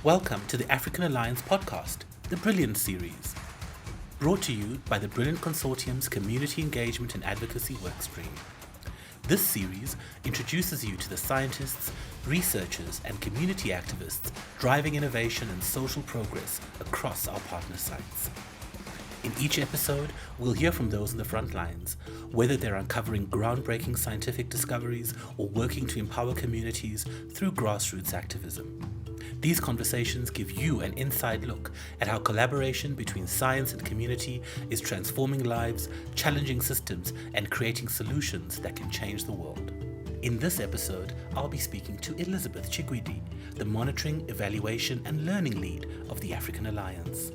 Welcome to the African Alliance podcast, the Brilliant series, brought to you by the Brilliant Consortium's Community Engagement and Advocacy Workstream. This series introduces you to the scientists, researchers, and community activists driving innovation and social progress across our partner sites. In each episode, we'll hear from those in the front lines, whether they're uncovering groundbreaking scientific discoveries or working to empower communities through grassroots activism. These conversations give you an inside look at how collaboration between science and community is transforming lives, challenging systems, and creating solutions that can change the world. In this episode, I'll be speaking to Elizabeth Chigwidi, the Monitoring, Evaluation and Learning Lead of the African Alliance.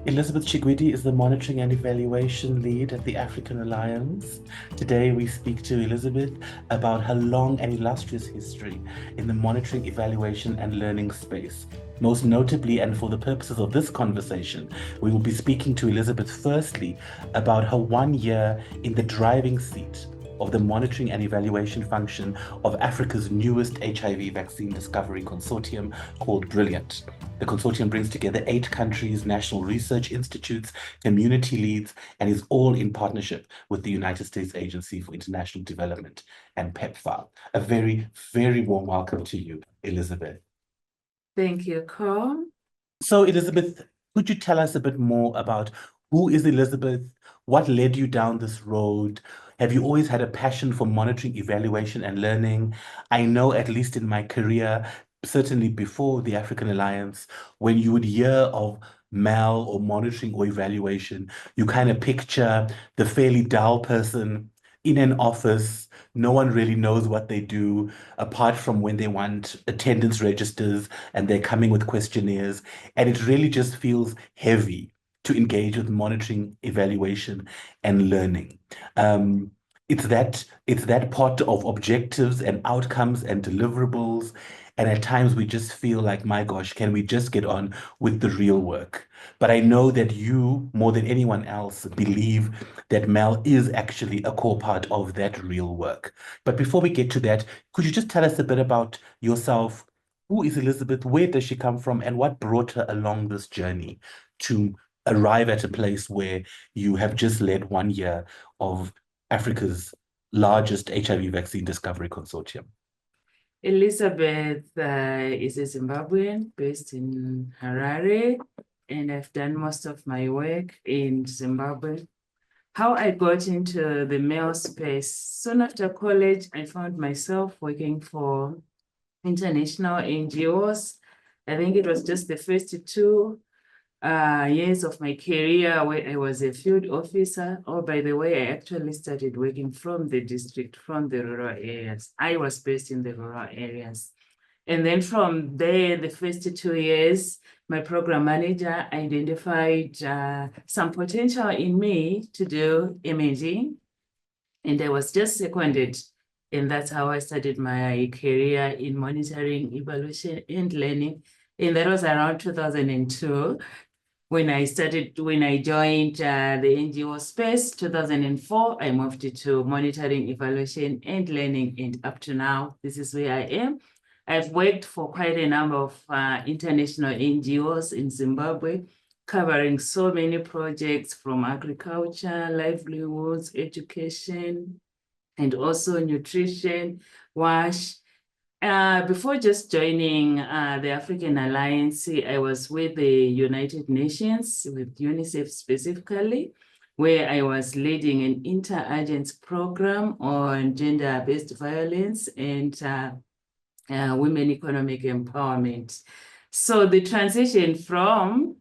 Elizabeth Chigwidi is the Monitoring and Evaluation Lead at the African Alliance. Today we speak to Elizabeth about her long and illustrious history in the monitoring, evaluation and learning space. Most notably, and for the purposes of this conversation, we will be speaking to Elizabeth firstly about her 1 year in the driving seat of the monitoring and evaluation function of Africa's newest HIV vaccine discovery consortium called BRILLIANT. The consortium brings together 8 countries, national research institutes, community leads, and is all in partnership with the United States Agency for International Development and PEPFAR. A very, very warm welcome to you, Elizabeth. Thank you, Carl. So, Elizabeth, could you tell us a bit more about who is Elizabeth? What led you down this road? Have you always had a passion for monitoring, evaluation, and learning? I know, at least in my career, certainly before the African Alliance, when you would hear of MAL or monitoring or evaluation, you kind of picture the fairly dull person in an office. No one really knows what they do, apart from when they want attendance registers and they're coming with questionnaires. And it really just feels heavy to engage with monitoring, evaluation, and learning. It's that part of objectives and outcomes and deliverables. And at times we just feel like, my gosh, can we just get on with the real work? But I know that you, more than anyone else, believe that MAL is actually a core part of that real work. But before we get to that, could you just tell us a bit about yourself? Who is Elizabeth? Where does she come from? And what brought her along this journey to arrive at a place where you have just led 1 year of Africa's largest HIV vaccine discovery consortium? Elizabeth is a Zimbabwean based in Harare, and I've done most of my work in Zimbabwe. How I got into the MAL space, soon after college, I found myself working for international NGOs. I think it was just the first 2 years of my career where I was a field officer. Oh, by the way, I actually started working from the district, from the rural areas. I was based in the rural areas. And then from there, the first 2 years, my program manager identified some potential in me to do M&E. And I was just seconded. And that's how I started my career in monitoring, evaluation, and learning. And that was around 2002. When I joined the NGO space, 2004, I moved to monitoring, evaluation, and learning. And up to now, this is where I am. I've worked for quite a number of international NGOs in Zimbabwe, covering so many projects from agriculture, livelihoods, education, and also nutrition, WASH. Before just joining the African Alliance, I was with the United Nations, with UNICEF specifically, where I was leading an inter-agency program on gender-based violence and women economic empowerment. So the transition from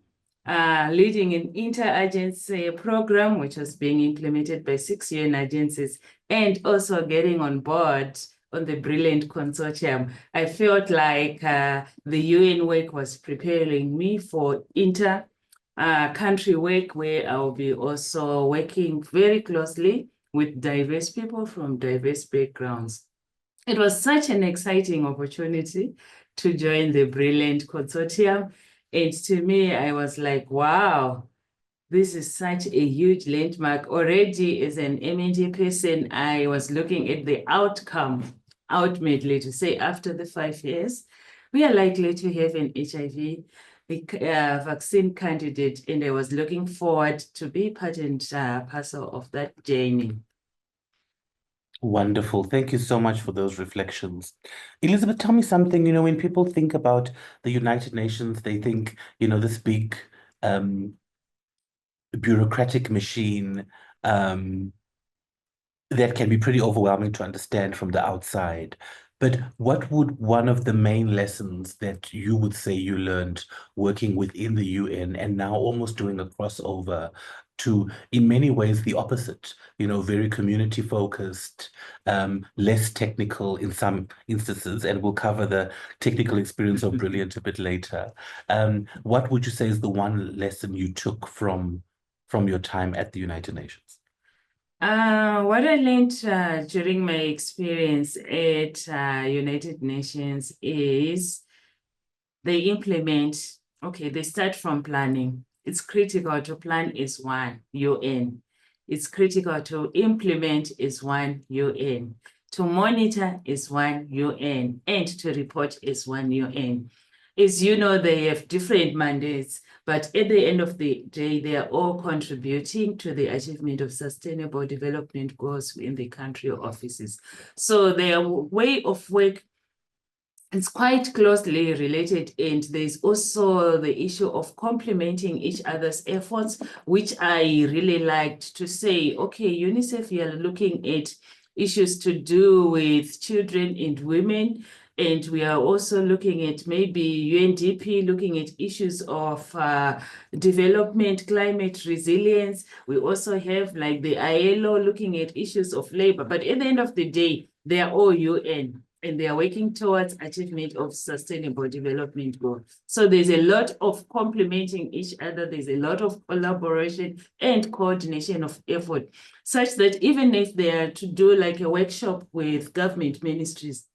leading an inter-agency program, which was being implemented by 6 UN agencies, and also getting on board on the BRILLIANT Consortium, I felt like the UN work was preparing me for inter-country work, where I'll be also working very closely with diverse people from diverse backgrounds. It was such an exciting opportunity to join the BRILLIANT Consortium. And to me, I was like, wow, this is such a huge landmark. Already as an M&E person, I was looking at the outcome ultimately to say after the 5 years, we are likely to have an HIV vaccine candidate, and I was looking forward to be part and parcel of that journey. Wonderful. Thank you so much for those reflections. Elizabeth, tell me something, when people think about the United Nations, they think, this big bureaucratic machine that can be pretty overwhelming to understand from the outside. But what would one of the main lessons that you would say you learned working within the UN and now almost doing a crossover to, in many ways, the opposite, very community focused, less technical in some instances, and we'll cover the technical experience of Brilliant a bit later. What would you say is the one lesson you took from your time at the United Nations? What I learned during my experience at United Nations is they start from planning. It's critical to plan is one, UN. It's critical to implement is one, UN. To monitor is one, UN. And to report is one, UN. As you know, they have different mandates, but at the end of the day, they are all contributing to the achievement of sustainable development goals in the country offices. So their way of work is quite closely related, and there's also the issue of complementing each other's efforts, which I really liked to say, okay, UNICEF, you are looking at issues to do with children and women, and we are also looking at maybe UNDP looking at issues of development, climate resilience. We also have like the ILO looking at issues of labor. But at the end of the day, they are all UN, and they are working towards achievement of sustainable development goals. So there's a lot of complementing each other. There's a lot of collaboration and coordination of effort, such that even if they are to do like a workshop with government ministries,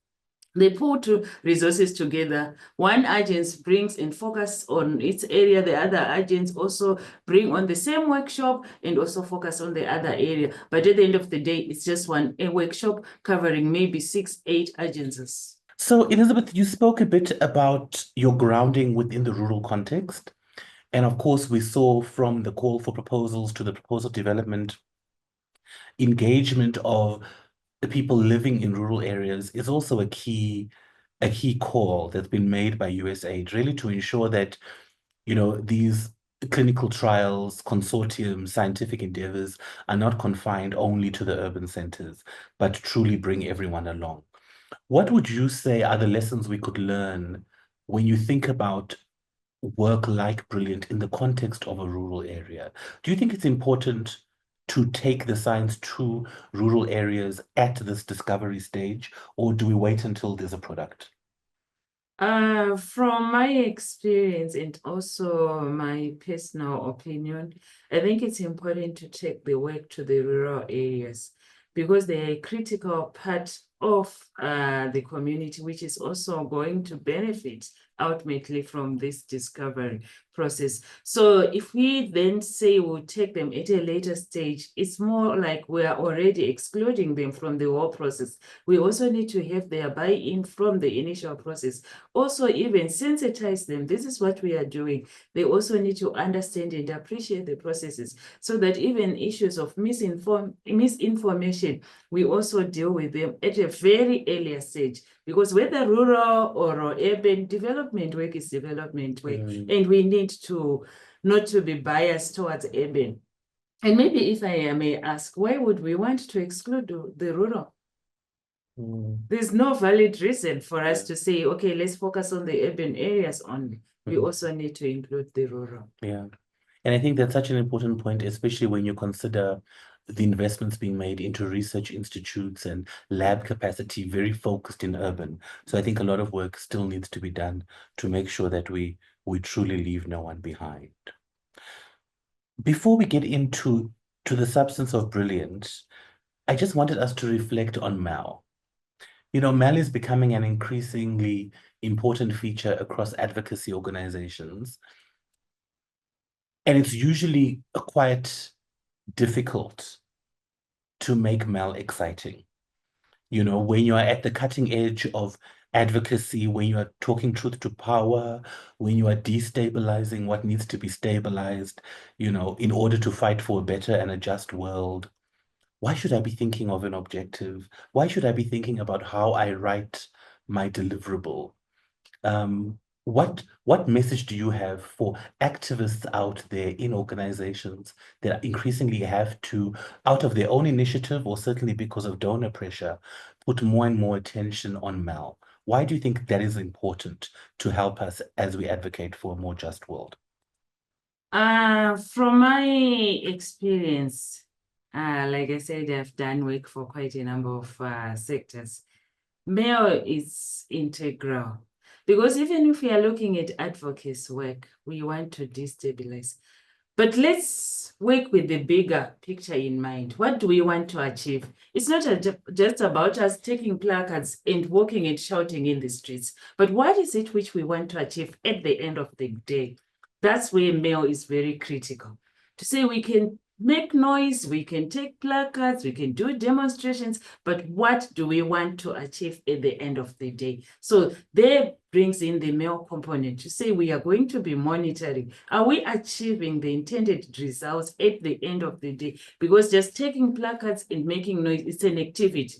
they put resources together. One agency brings and focus on its area. The other agents also bring on the same workshop and also focus on the other area. But at the end of the day, it's just a workshop covering maybe 6, 8 agencies. So, Elizabeth, you spoke a bit about your grounding within the rural context. And of course, we saw from the call for proposals to the proposal development, engagement of the people living in rural areas is also a key call that's been made by USAID, really to ensure that, these clinical trials, consortiums, scientific endeavors are not confined only to the urban centers, but truly bring everyone along. What would you say are the lessons we could learn when you think about work like Brilliant in the context of a rural area? Do you think it's important to take the science to rural areas at this discovery stage, or do we wait until there's a product? From my experience and also my personal opinion, I think it's important to take the work to the rural areas because they're a critical part of the community, which is also going to benefit ultimately from this discovery process. So if we then say we'll take them at a later stage, it's more like we are already excluding them from the whole process. We also need to have their buy-in from the initial process. Also, even sensitize them. This is what we are doing. They also need to understand and appreciate the processes so that even issues of misinformation, we also deal with them at a very earlier stage, because whether rural or urban, development work is development work, and we need to not to be biased towards urban. And maybe if I may ask, why would we want to exclude the rural? There's no valid reason for us to say, okay, let's focus on the urban areas only. We also need to include the rural. Yeah. And I think that's such an important point, especially when you consider the investments being made into research institutes and lab capacity, very focused in urban. So I think a lot of work still needs to be done to make sure that we truly leave no one behind. Before we get into the substance of Brilliant, I just wanted us to reflect on Mal. Mal is becoming an increasingly important feature across advocacy organizations. And it's usually quite difficult to make Mal exciting. when you are at the cutting edge of advocacy, when you are talking truth to power, when you are destabilizing what needs to be stabilized, in order to fight for a better and a just world, why should I be thinking of an objective? Why should I be thinking about how I write my deliverable? What message do you have for activists out there in organizations that increasingly have to, out of their own initiative or certainly because of donor pressure, put more and more attention on Mal? Why do you think that is important to help us as we advocate for a more just world? From my experience, like I said, I've done work for quite a number of sectors. Mail is integral because even if we are looking at advocacy work, we want to destabilize. But let's work with the bigger picture in mind. What do we want to achieve? It's not just about us taking placards and walking and shouting in the streets, but what is it which we want to achieve at the end of the day? That's where mail is very critical. To say we can make noise, we can take placards, we can do demonstrations, but what do we want to achieve at the end of the day? So there brings in the mail component to say we are going to be monitoring. Are we achieving the intended results at the end of the day? Because just taking placards and making noise, it's an activity.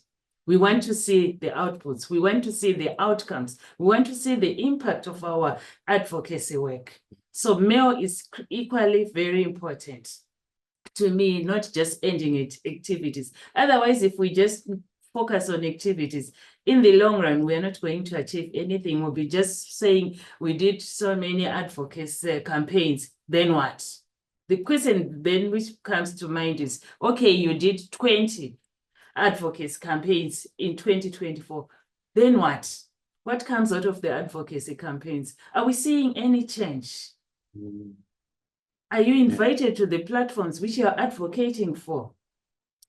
We want to see the outputs. We want to see the outcomes. We want to see the impact of our advocacy work. So mail is equally very important to me, not just ending it activities. Otherwise, if we just focus on activities, in the long run, we're not going to achieve anything. We'll be just saying we did so many advocacy campaigns, then what? The question then which comes to mind is, okay, you did 20 advocacy campaigns in 2024, then what? What comes out of the advocacy campaigns? Are we seeing any change? Are you invited to the platforms which you are advocating for?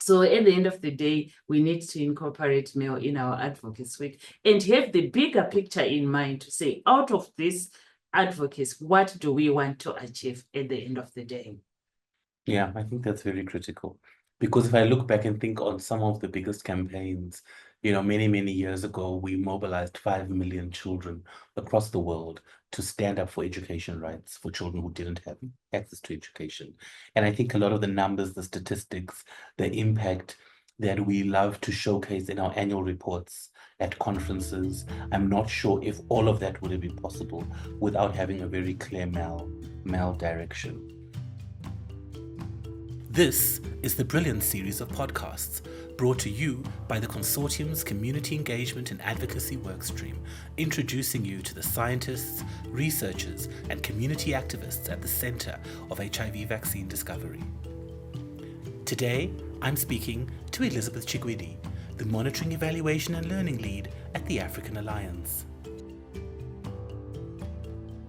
So at the end of the day, we need to incorporate mail in our advocacy work and have the bigger picture in mind to say, out of this advocacy, what do we want to achieve at the end of the day? Yeah, I think that's very critical. Because if I look back and think on some of the biggest campaigns, many, many years ago, we mobilized 5 million children across the world to stand up for education rights for children who didn't have access to education. And I think a lot of the numbers, the statistics, the impact that we love to showcase in our annual reports at conferences, I'm not sure if all of that would have been possible without having a very clear Mal direction. This is the Brilliant series of podcasts brought to you by the Consortium's Community Engagement and Advocacy Workstream, introducing you to the scientists, researchers, and community activists at the center of HIV vaccine discovery. Today, I'm speaking to Elizabeth Chigwidi, the Monitoring, Evaluation and Learning Lead at the African Alliance.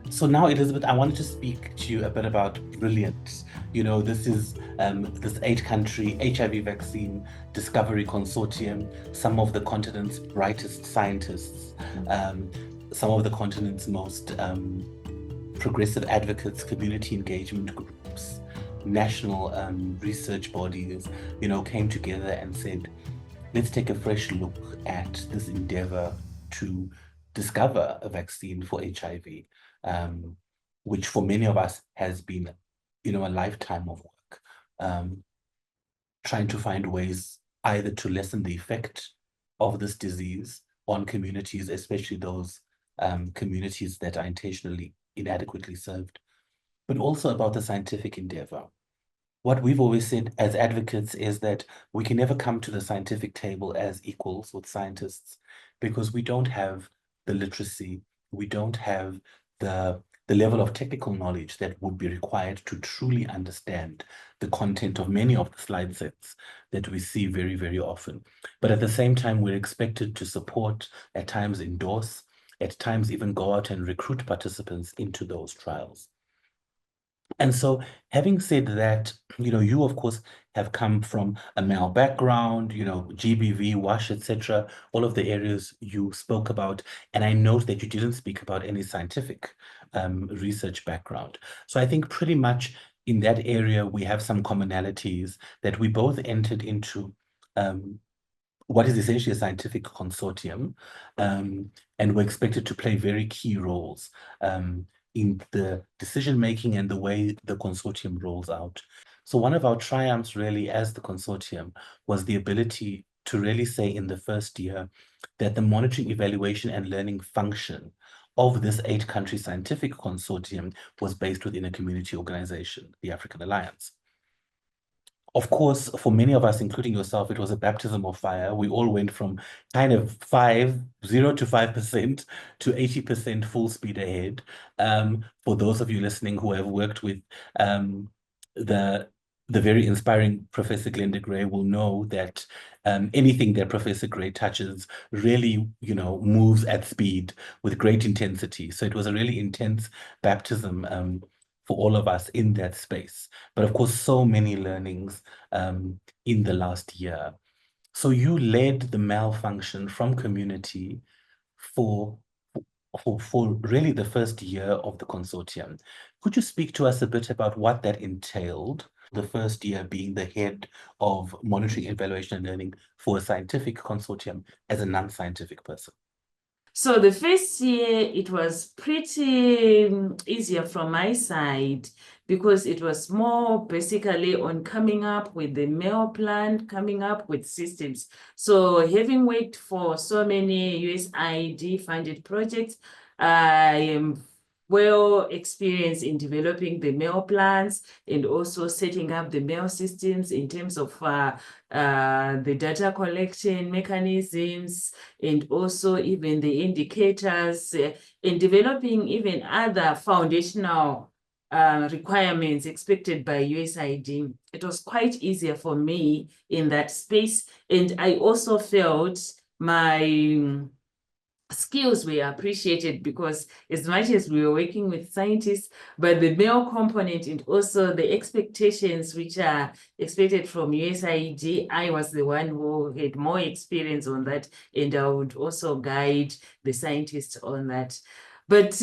So now, Elizabeth, I wanted to speak to you a bit about Brilliant. This is this 8-country HIV vaccine discovery consortium, some of the continent's brightest scientists, some of the continent's most progressive advocates, community engagement groups, national research bodies, came together and said, let's take a fresh look at this endeavor to discover a vaccine for HIV. Which for many of us has been, a lifetime of work, trying to find ways either to lessen the effect of this disease on communities, especially those communities that are intentionally inadequately served, but also about the scientific endeavor. What we've always said as advocates is that we can never come to the scientific table as equals with scientists because we don't have the literacy, we don't have the level of technical knowledge that would be required to truly understand the content of many of the slide sets that we see very, very often. But at the same time, we're expected to support, at times endorse, at times even go out and recruit participants into those trials. And so having said that, you of course have come from a male background, GBV, WASH, etc., all of the areas you spoke about. And I note that you didn't speak about any scientific research background. So I think pretty much in that area, we have some commonalities that we both entered into what is essentially a scientific consortium, and we're expected to play very key roles in the decision-making and the way the consortium rolls out. So one of our triumphs really as the consortium was the ability to really say in the first year that the monitoring, evaluation, and learning function of this 8-country scientific consortium was based within a community organization, the African Alliance. Of course, for many of us, including yourself, it was a baptism of fire. We all went from kind of 0 to 5% to 80% full speed ahead. For those of you listening who have worked with the very inspiring Professor Glenda Gray will know that anything that Professor Gray touches really, moves at speed with great intensity. So it was a really intense baptism for all of us in that space. But of course, so many learnings in the last year. So you led the malfunction from community for really the first year of the consortium. Could you speak to us a bit about what that entailed, the first year being the head of monitoring, evaluation, and learning for a scientific consortium as a non-scientific person? So the first year, it was pretty easier from my side because it was more basically on coming up with the mail plan, coming up with systems. So having worked for so many USAID funded projects, I am well experienced in developing the mail plans and also setting up the mail systems in terms of the data collection mechanisms, and also even the indicators, in developing even other foundational requirements expected by USAID. It was quite easier for me in that space. And I also felt my skills were appreciated because as much as we were working with scientists, but the male component and also the expectations which are expected from USAID, I was the one who had more experience on that, and I would also guide the scientists on that. But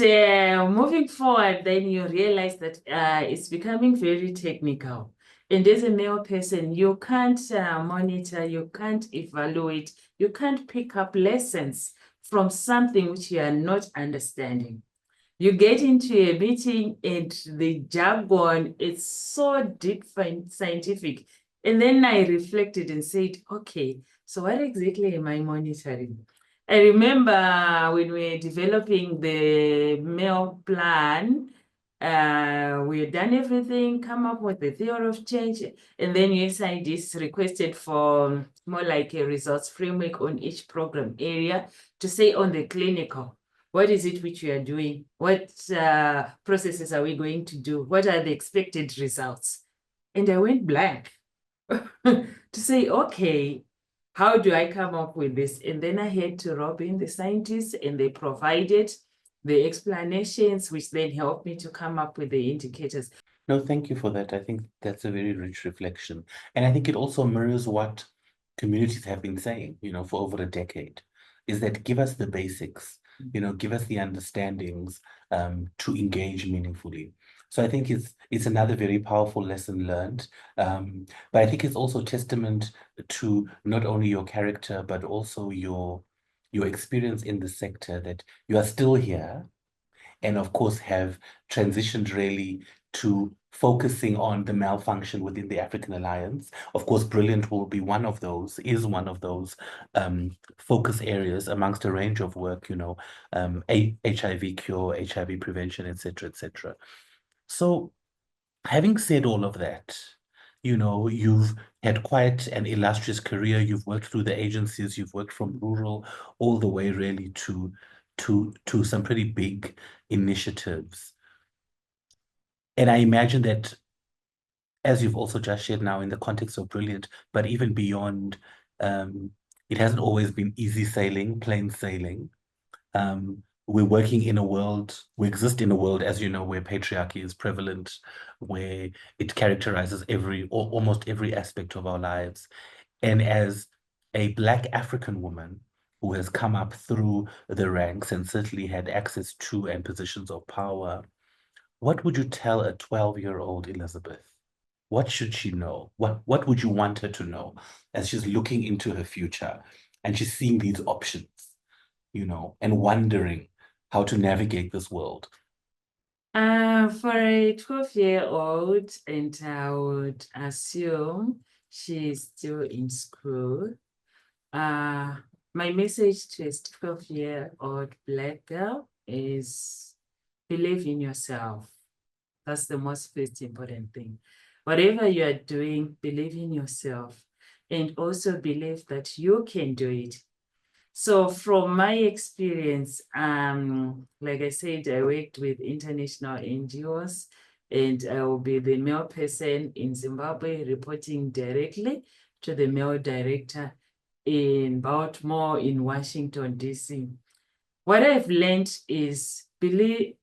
moving forward, then you realize that it's becoming very technical. And as a male person, you can't monitor, you can't evaluate, you can't pick up lessons from something which you are not understanding. You get into a meeting and the jargon is so deep and scientific. And then I reflected and said, okay, so what exactly am I monitoring? I remember when we were developing the mail plan, we had done everything, come up with the theory of change, and then USAID requested for more like a results framework on each program area to say on the clinical, what is it which we are doing? What processes are we going to do? What are the expected results? And I went blank to say, okay, how do I come up with this? And then I had to rope in the scientists, and they provided the explanations, which then helped me to come up with the indicators. No, thank you for that. I think that's a very rich reflection. And I think it also mirrors what communities have been saying, for over a decade, is that give us the basics, give us the understandings to engage meaningfully. So I think it's another very powerful lesson learned. But I think it's also testament to not only your character, but also your experience in the sector, that you are still here, and of course have transitioned really to focusing on the malfunction within the African Alliance. Of course, Brilliant will be one of those, is one of those focus areas amongst a range of work, HIV cure, HIV prevention, etc., etc. So having said all of that, you've had quite an illustrious career. You've worked through the agencies, you've worked from rural all the way really to some pretty big initiatives. And I imagine that, as you've also just shared now in the context of Brilliant, but even beyond, it hasn't always been easy sailing, plain sailing. We're working in a world, we exist in a world, as you know, where patriarchy is prevalent, where it characterizes almost every aspect of our lives. And as a Black African woman who has come up through the ranks and certainly had access to and positions of power, what would you tell a 12-year-old Elizabeth? what should she know? What would you want her to know as she's looking into her future and she's seeing these options, and wondering how to navigate this world? For a 12-year-old, and I would assume she's still in school, my message to a 12-year-old Black girl is believe in yourself. That's the most first important thing. Whatever you are doing, believe in yourself, and also believe that you can do it. So from my experience, like I said, I worked with international NGOs, and I will be the male person in Zimbabwe reporting directly to the male director in Baltimore, in Washington, DC. What I've learned is be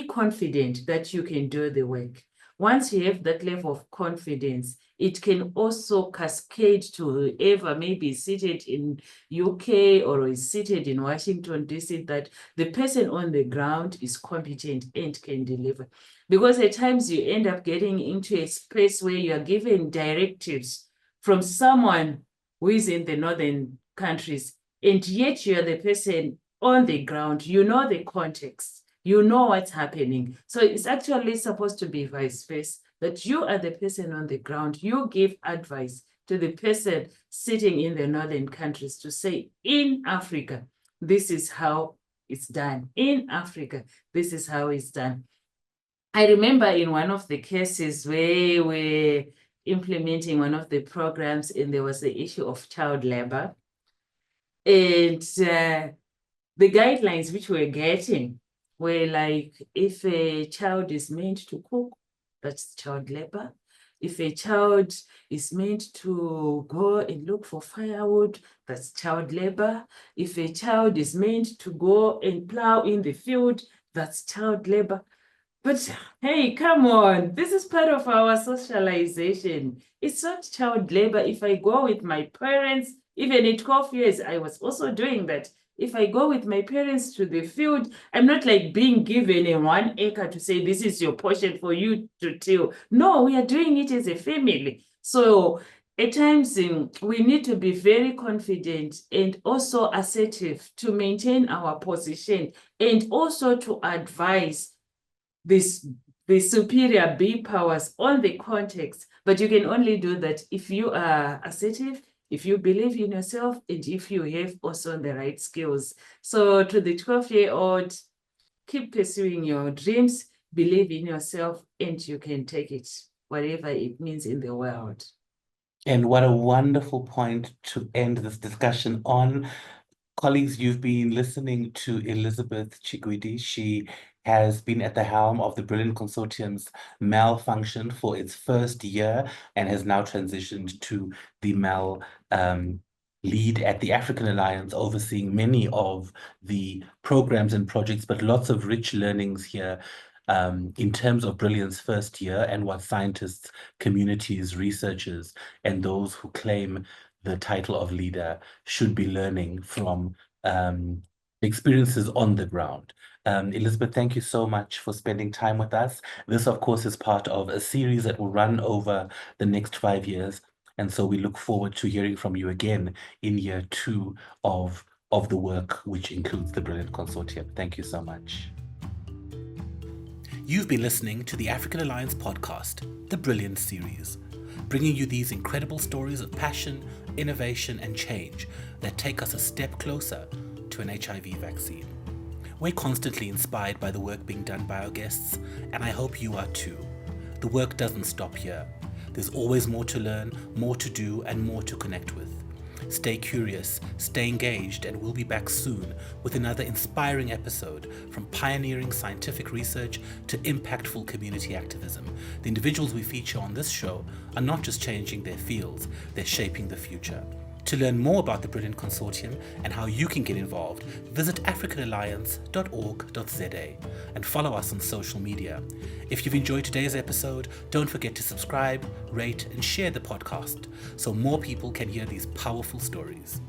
confident that you can do the work. Once you have that level of confidence, it can also cascade to whoever may be seated in UK or is seated in Washington, DC, that the person on the ground is competent and can deliver. Because at times you end up getting into a space where you are given directives from someone who is in the northern countries, and yet you are the person on the ground, you know the context. You know what's happening. So it's actually supposed to be vice versa, that you are the person on the ground. You give advice to the person sitting in the northern countries to say, in Africa, this is how it's done. In Africa, this is how it's done. I remember in one of the cases where we're implementing one of the programs, and there was the issue of child labor. And the guidelines which we're getting where, like, if a child is meant to cook, that's child labor. If a child is meant to go and look for firewood, that's child labor. If a child is meant to go and plow in the field, that's child labor. But hey, come on, this is part of our socialization. It's not child labor. If I go with my parents, even at 12 years, I was also doing that. If I go with my parents to the field, I'm not like being given a 1 acre to say, this is your portion for you to till. No, we are doing it as a family. So at times we need to be very confident and also assertive to maintain our position, and also to advise the superior B powers on the context. But you can only do that if you are assertive, if you believe in yourself, and if you have also the right skills. So to the 12-year-old, keep pursuing your dreams, believe in yourself, and you can take it, whatever it means in the world. And what a wonderful point to end this discussion on. Colleagues, you've been listening to Elizabeth Chigwidi. She has been at the helm of the BRILLIANT Consortium's MEL function for its first year and has now transitioned to the MEL lead at the African Alliance, overseeing many of the programs and projects, but lots of rich learnings here in terms of Brilliant's first year and what scientists, communities, researchers, and those who claim the title of leader should be learning from experiences on the ground. Elizabeth, thank you so much for spending time with us. This, of course, is part of a series that will run over the next 5 years. And so we look forward to hearing from you again in year 2 of the work, which includes the BRILLIANT Consortium. Thank you so much. You've been listening to the African Alliance podcast, the BRILLIANT series, bringing you these incredible stories of passion, innovation, and change that take us a step closer to an HIV vaccine. We're constantly inspired by the work being done by our guests, and I hope you are too. The work doesn't stop here. There's always more to learn, more to do, and more to connect with. Stay curious, stay engaged, and we'll be back soon with another inspiring episode. From pioneering scientific research to impactful community activism, the individuals we feature on this show are not just changing their fields, they're shaping the future. To learn more about the BRILLIANT Consortium and how you can get involved, visit africanalliance.org.za and follow us on social media. If you've enjoyed today's episode, don't forget to subscribe, rate, and share the podcast so more people can hear these powerful stories.